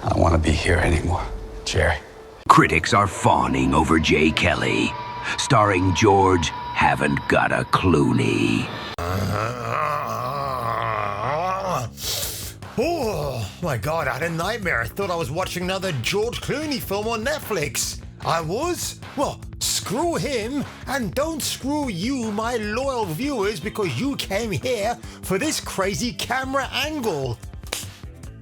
I don't want to be here anymore, Jerry. Critics are fawning over J. Kelly, starring George Haven't Got a Clooney. Oh my God, I had a nightmare. I thought I was watching another George Clooney film on Netflix. I was? Well, screw him, and don't screw you, my loyal viewers, because you came here for this crazy camera angle.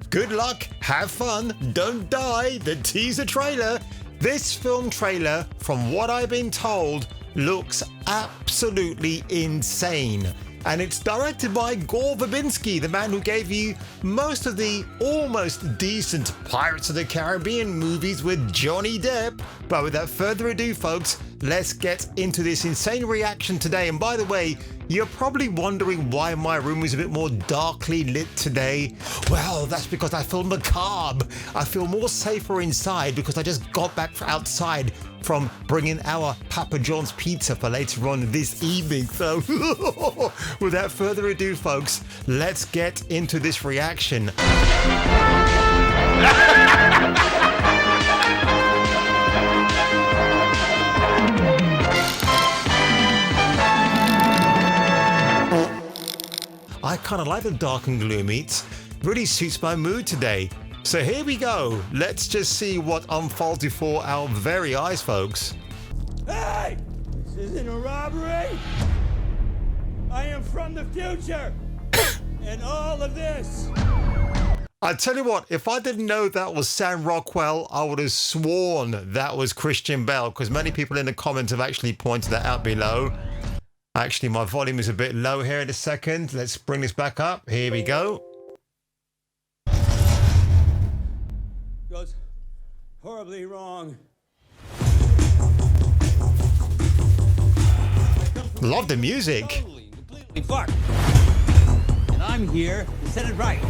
Good luck, have fun, don't die. The teaser trailer. This film trailer, from what I've been told, looks absolutely insane. And it's directed by Gore Verbinski, the man who gave you most of the almost decent Pirates of the Caribbean movies with Johnny Depp. But without further ado, folks, let's get into this insane reaction today. And by the way, you're probably wondering why my room is a bit more darkly lit today. Well, that's because I feel macabre. I feel more safer inside because I just got back outside from bringing our Papa John's pizza for later on this evening. So without further ado, folks, let's get into this reaction. I kind of like the dark and gloomy. It really suits my mood today. So here we go. Let's just see what unfolds before our very eyes, folks. Hey! This isn't a robbery! I am from the future! And all of this! I tell you what, if I didn't know that was Sam Rockwell, I would have sworn that was Christian Bale, because many people in the comments have actually pointed that out below. Actually, my volume is a bit low here in a second. Let's bring this back up. Here we go. Goes horribly wrong. Love the music. Totally, completely fucked. And I'm here to set it right.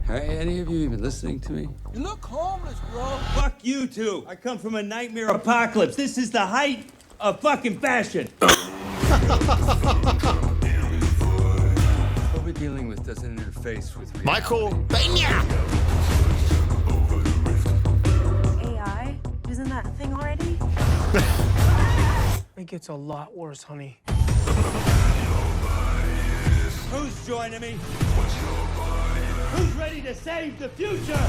Are any of you even listening to me? You look homeless, bro. Fuck you two. I come from a nightmare apocalypse. This is the height of fucking fashion. What we're dealing with doesn't interface with reality. Michael Pena. AI? Isn't that a thing already? It gets a lot worse, honey. Who's joining me? Who's ready to save the future?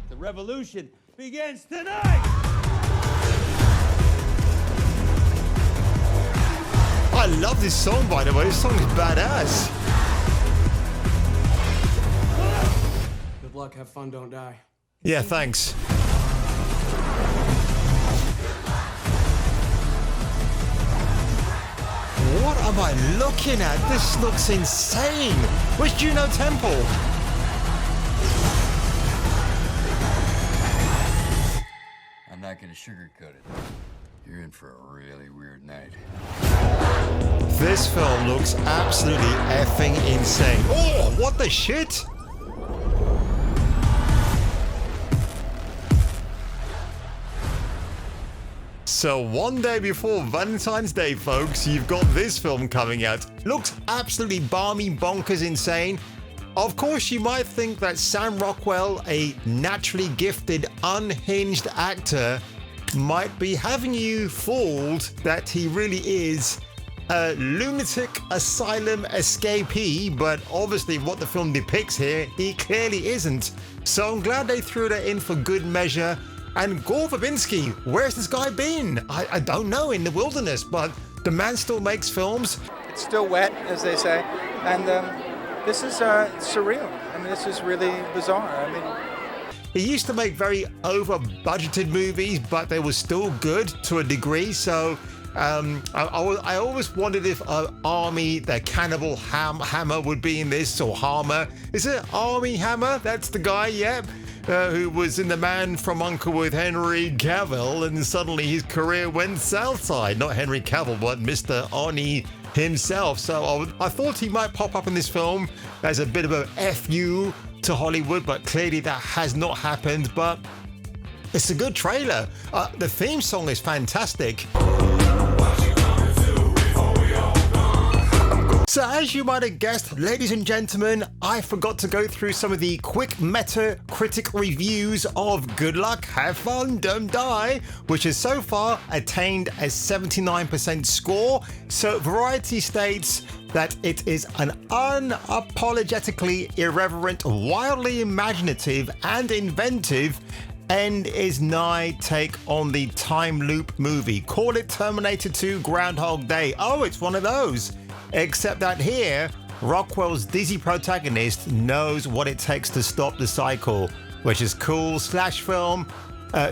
The revolution begins tonight! I love this song, by the way. This song is badass. Good luck, have fun, don't die. Yeah, thanks. What am I looking at? This looks insane. Where's Juno Temple? I'm not gonna sugarcoat it. You're in for a really weird night. This film looks absolutely effing insane. Oh, what the shit? So one day before Valentine's Day, folks, you've got this film coming out. Looks absolutely balmy, bonkers, insane. Of course, you might think that Sam Rockwell, a naturally gifted, unhinged actor, might be having you fooled that he really is a lunatic asylum escapee, but obviously what the film depicts here, he clearly isn't. So I'm glad they threw that in for good measure. And Gore Verbinski, where's this guy been? I don't know, in the wilderness, but the man still makes films. It's still wet, as they say, and this is surreal. I mean, this is really bizarre. I mean, He used to make very over-budgeted movies, but they were still good to a degree. So I always wondered if Army, the Cannibal Hammer, would be in this, or Hammer. Is it Army Hammer? That's the guy, yeah. Who was in The Man from U.N.C.L.E. with Henry Cavill, and suddenly his career went south side. Not Henry Cavill, but Mr. Arnie himself. So I thought he might pop up in this film as a bit of a FU to Hollywood, but clearly that has not happened. But it's a good trailer. The theme song is fantastic. So as you might have guessed, ladies and gentlemen, I forgot to go through some of the quick Metacritic reviews of Good Luck, Have Fun, Don't Die, which has so far attained a 79% score. So Variety states that it is an unapologetically irreverent, wildly imaginative and inventive end is nigh take on the time loop movie. Call it Terminator 2 Groundhog Day. Oh, it's one of those. Except that here, Rockwell's dizzy protagonist knows what it takes to stop the cycle, which is cool. Slash film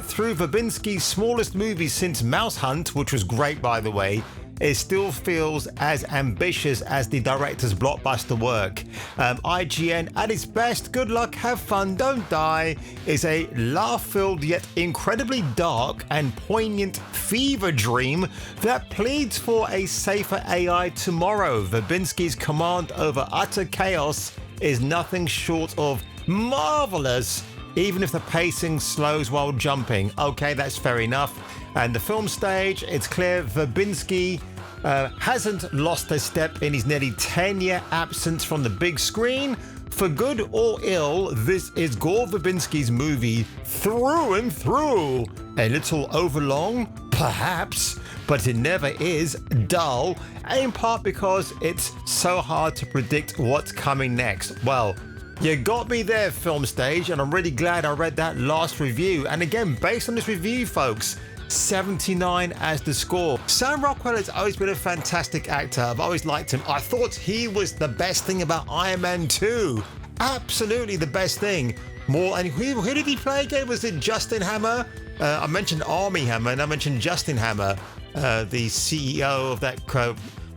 through Verbinski's smallest movie since Mouse Hunt, which was great by the way, it still feels as ambitious as the director's blockbuster work. IGN at its best, Good Luck, Have Fun, Don't Die is a laugh-filled yet incredibly dark and poignant fever dream that pleads for a safer AI tomorrow. Verbinski's command over utter chaos is nothing short of marvelous, even if the pacing slows while jumping. Okay, that's fair enough. And the film stage, it's clear Verbinski hasn't lost a step in his nearly 10-year absence from the big screen. For good or ill, this is Gore Verbinski's movie through and through. A little overlong, perhaps, but it never is dull, in part because it's so hard to predict what's coming next. Well, you got me there, film stage, and I'm really glad I read that last review. And again, based on this review, folks, 79 as the score. Sam Rockwell has always been a fantastic actor. I've always liked him. I thought he was the best thing about Iron Man 2. Absolutely the best thing. And who did he play again? Was it Justin Hammer? I mentioned Army Hammer, and I mentioned Justin Hammer, the CEO of that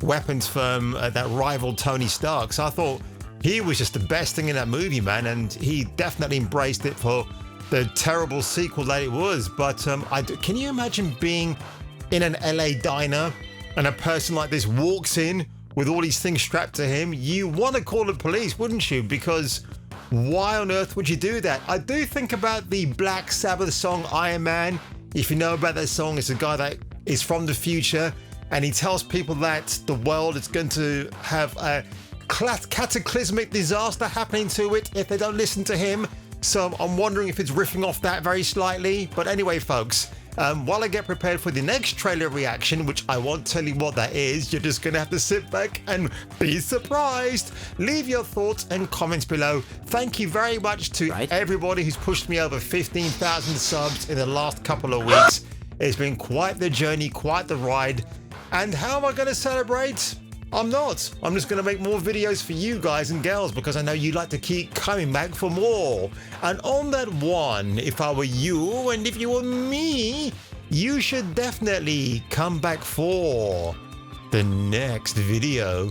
weapons firm that rivaled Tony Stark. So I thought he was just the best thing in that movie, man, and he definitely embraced it for the terrible sequel that it was. But can you imagine being in an LA diner and a person like this walks in with all these things strapped to him? You want to call the police, wouldn't you? Because why on earth would you do that? I do think about the Black Sabbath song Iron Man. If you know about that song, it's a guy that is from the future, and he tells people that the world is going to have a cataclysmic disaster happening to it if they don't listen to him. So I'm wondering if it's riffing off that very slightly. But anyway, folks, while I get prepared for the next trailer reaction, which I won't tell you what that is, you're just going to have to sit back and be surprised. Leave your thoughts and comments below. Thank you very much to everybody who's pushed me over 15,000 subs in the last couple of weeks. It's been quite the journey, quite the ride. And how am I going to celebrate? I'm not. I'm just going to make more videos for you guys and girls because I know you like to keep coming back for more. And on that one, if I were you and if you were me, you should definitely come back for the next video.